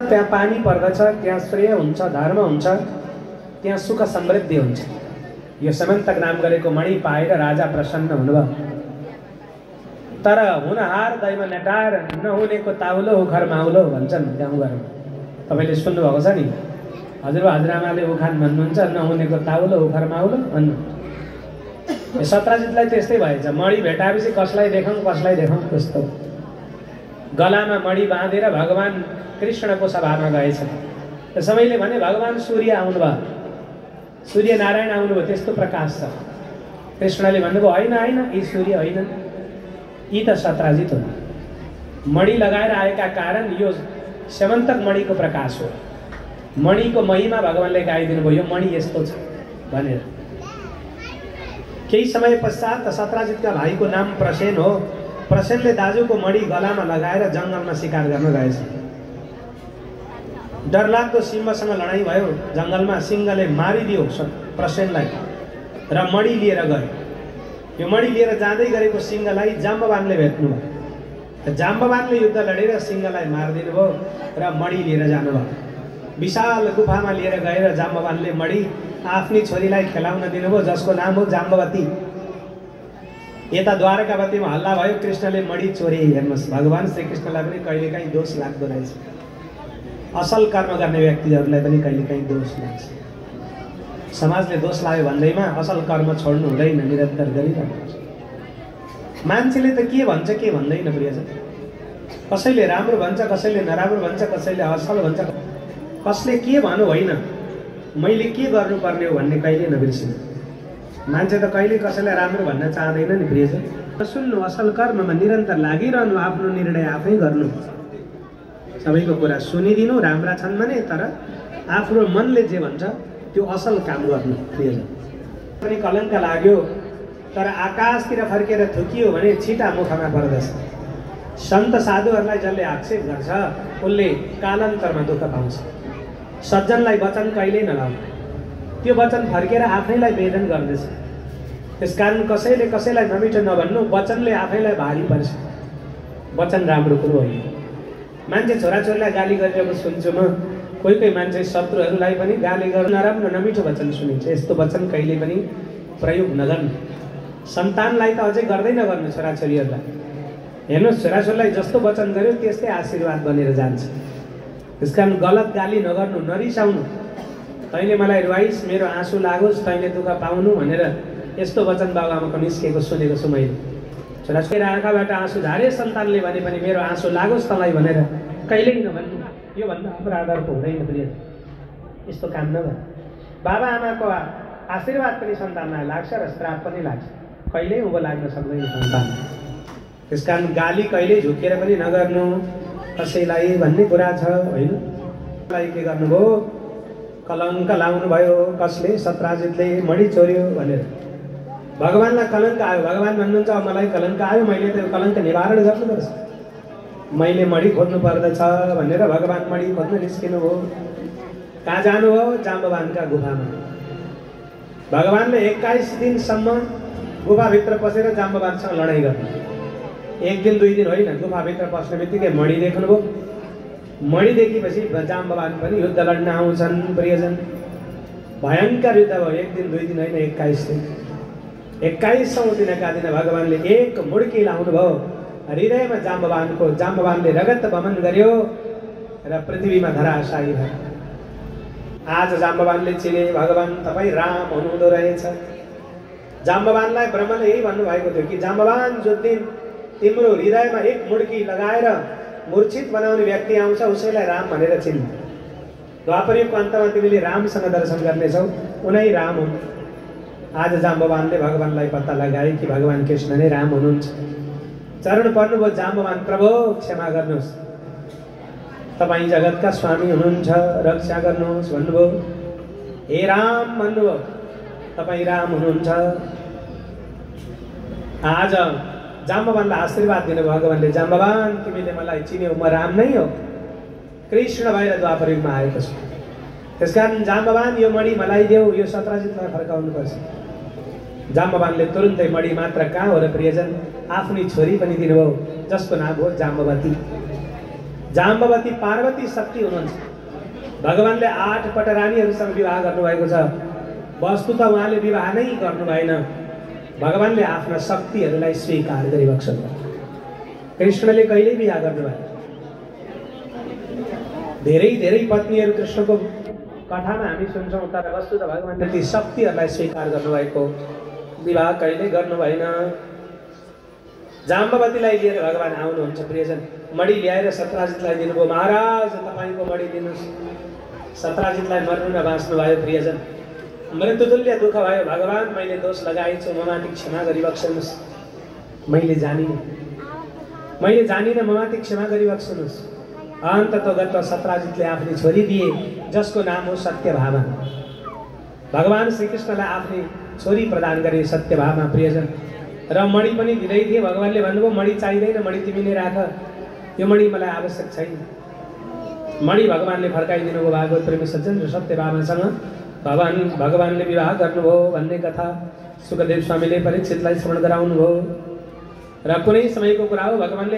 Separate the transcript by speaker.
Speaker 1: त्यहाँ पानी पर्दछ, त्यहाँ श्रेय हुन्छ, धर्म हुन्छ, त्यहाँ सुख समृद्धि हुन्छ। यो समन्तक नाम गरेको मणि पाएर राजा प्रसन्न हुनुभयो। तर हुनहार दैव नेटार, नहुनेको ताउलो उखर माउलो भन्छन् गाउँघरमा। तपाईँले सुन्नुभएको छ नि, हजुरबा हजुरआमाले उखान भन्नुहुन्छ, नहुनेको ताउलो उखर माउलो भन्नु। सत्राजितलाई त्यस्तै भएछ, मणि भेटाएपछि कसलाई देखाउँ कसलाई देखाउँ त्यस्तो। गलामा मणि बाँधेर भगवान कृष्णको सभामा गएछ। सबैले भने भगवान सूर्य आउनुभयो, सूर्य नारायण आउनुभयो, त्यस्तो प्रकाश छ। कृष्णले भन्नुभयो होइन होइन, यी सूर्य होइन, यी त सत्राजित हो। मणि लगाएर आएका कारण यो स्यमन्तक मणिको प्रकाश हो। मणिको महिमा भगवानले गाइदिनु भयो, यो मणि यस्तो छ भनेर। केही समय पश्चात सत्राजितका भाइको नाम प्रसेन हो। प्रसेनले दाजुको मणि गलामा लगाएर जङ्गलमा शिकार गर्न गएछ। डरलाग्दो सिंहसँग लडाईँ भयो जङ्गलमा। सिंहले मारिदियो प्रसेनलाई र मणि लिएर गयो। यो मणि लिएर जाँदै गरेको सिंहलाई जाम्बवानले भेट्नुभयो। जाम्बवानले युद्ध लडेर सिंहलाई मारिदिनु भयो र मणि लिएर जानुभयो। विशाल गुफामा लिएर गएर जाम्बवानले मणि आफ्नी छोरीलाई खेलाउन दिनुभयो, जसको नाम हो जाम्बवती। यता द्वारकावतीमा हल्ला भयो, कृष्णले मणि चोरे। हेर्नुहोस्, भगवान श्रीकृष्णलाई पनि कहिलेकाहीँ दोष लाग्दो रहेछ। असल कर्म गर्ने व्यक्तिहरूलाई पनि कहिलेकाहीँ दोष लाग्छ। समाजले दोष लाग्यो भन्दैमा असल कर्म छोड्नु हुँदैन, निरन्तर गरिरहनु। मान्छेले त के भन्छ के भन्दैन प्रियजन। कसैले राम्रो भन्छ, कसैले नराम्रो भन्छ, कसैले असल भन्छ। कसले के भन्नु होइन, मैले के गर्नुपर्ने हो भन्ने कहिले नबिर्सिनु। मान्छे त कहिले कसैलाई राम्रो भन्न चाहँदैन नि प्रियजन। सुन्नु, असल कर्ममा निरन्तर लागिरहनु, आफ्नो निर्णय आफै गर्नु। सबैको कुरा सुनिदिनु, राम्रा छन् भने, तर आफ्नो मनले जे भन्छ त्यो असल काम गर्नु प्रियजन। पनि कलङ्क लाग्यो, तर आकाशतिर फर्केर थुकियो भने छिटा मुखमा पर्दछ। सन्त साधुहरूलाई जसले आक्षेप गर्छ उसले कालान्तरमा दुःख पाउँछ। सज्जनलाई वचन कहिल्यै नलाउनु, त्यो वचन फर्केर आफैलाई वेदन गर्दछ। त्यसकारण कसैले कसैलाई नमिठो नभन्नु, वचनले आफैलाई भारी पर्छ। वचन राम्रो कुरो होइन। मान्छे छोराछोरीलाई गाली गरेको सुन्छु म, कोही कोही मान्छे शत्रुहरूलाई पनि गाली गर्नु, नराम्रो नमिठो वचन सुनिन्छ। यस्तो वचन कहिले पनि प्रयोग नगर्नु। सन्तानलाई त अझै गर्दै नगर्नु, छोराछोरीहरूलाई। हेर्नुहोस्, छोराछोरीलाई जस्तो वचन गर्यो त्यस्तै आशीर्वाद बनेर जान्छ। त्यसकारण गलत गाली नगर्नु, नरिसाउनु। तैँले मलाई रुवाइस्, मेरो आँसु लागोस्, तैँले दुःख पाउनु भनेर यस्तो वचन बाबुआमाको निस्केको सुनेको छु मैले। छोराछोरी आँखाबाट आँसु झारे सन्तानले भने पनि मेरो आँसु लागोस् तँलाई भनेर कहिल्यै नभन्नु। योभन्दा अपराध अर्को हुँदैन प्रिय। यस्तो काम नगर। बाबाआमाको आशीर्वाद पनि सन्तानलाई लाग्छ र श्राप पनि लाग्छ, कहिल्यै उँभो लाग्न सक्दैन सन्तान। त्यसकारण गाली कहिल्यै झुकेर पनि नगर्नु कसैलाई भन्ने कुरा छ होइन। के गर्नुभयो, कलङ्क लाउनु भयो। कसले? सत्राजितले मणि चोर्यो भनेर भगवानलाई कलङ्क आयो। भगवान भन्नुहुन्छ मलाई कलङ्क आयो, मैले त्यो कलङ्क निवारण गर्नुपर्छ, मैले मणि खोज्नु पर्दछ भनेर भगवान मणि खोज्न निस्किनु हो। कहाँ जानु हो? जाम्बवानका गुफामा। भगवानले 21 दिनसम्म गुफाभित्र पसेर जाम्बवानसँग लडाइँ गर्नु। 1 दिन 2 दिन होइन, गुफाभित्र पस्ने बित्तिकै मणि देख्नुभयो। मणि देखेपछि जाम्बवान पनि युद्ध लड्न आउँछन् प्रियजन। भयङ्कर युद्ध भयो। 1 दिन 2 दिन होइन, 21 दिन। 21औं दिनका दिन भगवानले एक मुड्की लाउनु भयो हृदयमा जाम्बवानको। जाम्बवानले रगत बमन गर्यो र पृथ्वीमा धराशायी भयो। आज जाम्बवानले चिने भगवान तपाईँ राम हुनुहुँदो रहेछ। जाम्बवानलाई ब्रह्मले यही भन्नुभएको थियो कि जाम्बवान, जो दिन तिम्रो हृदयमा एक मुड्की लगाएर मूर्छित बनाउने व्यक्ति आउँछ उसैलाई राम भनेर चिन्। द्वापरयुगको अन्तमा तिमीले रामसँग दर्शन गर्नेछौ, उनै राम हुन्। आज जाम्बवानले भगवानलाई पत्ता लगाए कि भगवान कृष्ण नै राम हुनुहुन्छ। चरण पर्नुभयो जाम्बवान, प्रभु क्षमा गर्नुहोस्, तपाईँ जगतका स्वामी हुनुहुन्छ, रक्षा गर्नुहोस् भन्नुभयो। हे राम भन्नुभयो, तपाईँ राम हुनुहुन्छ। आज जाम्बवानलाई आशीर्वाद दिनु भगवानले। जाम्बवान, तिमीले मलाई चिन्यौ, म राम नै हो, कृष्ण भएर द्वापरयुगमा आएको छु। त्यसकारण जाम्बवान, यो मणि मलाई देऊ, यो सत्राजितलाई फर्काउनुपर्छ। जाम्बवानले तुरुन्तै मणि मात्र कहाँ हो र प्रियजन, आफ्नै छोरी पनि दिनुभयो, जसको नाम हो जाम्बवती। जाम्बवती पार्वती शक्ति हुनुहुन्छ। भगवानले 8 पटरानीहरूसँग विवाह गर्नुभएको छ। वस्तु त उहाँले विवाह नै गर्नु भएन, भगवानले आफ्ना शक्तिहरूलाई स्वीकार गरिबक्सनु भयो। कृष्णले कहिल्यै विवाह गर्नु भएन। धेरै धेरै पत्नीहरू कृष्णको कथामा हामी सुन्छौँ, तर वस्तु त भगवानले ती शक्तिहरूलाई स्वीकार गर्नुभएको, विवाह कहिल्यै गर्नु भएन। जाम्बवतीलाई लिएर भगवान आउनुहुन्छ। प्रियजन, मणि ल्याएर सत्राजितलाई दिनुभयो। महाराज तपाईँको मणि दिनुहोस्। सत्राजितलाई मर्नु न बाँच्नु भयो। प्रियजन, मृत्युतुल्य दुःख भयो। भगवान, मैले दोष लगाएछु, ममाथि क्षमा गरिबक्सनुहोस्। मैले जानिनँ, ममाथि क्षमा गरिबक्सनुहोस्। अन्ततोगत सत्राजितले आफ्नी छोरी दिए, जसको नाम हो सत्यभामा। भगवान श्रीकृष्णलाई आफ्नी छोरी प्रदान गरे, सत्यभामा। प्रियजन, र मणि पनि दिँदै थिए। भगवानले भन्नुभयो, मणि चाहिँदैन, मणि तिमी नै राख, यो मणि मलाई आवश्यक छैन। मणि भगवानले फर्काइदिनु भयो। भागवत प्रेमी सज्जन, र सत्यभामासँग भगवानले विवाह गर्नुभयो भन्ने कथा सुखदेव स्वामीले परीक्षितलाई स्मरण गराउनुभयो। र कुनै समयको कुरा हो, भगवानले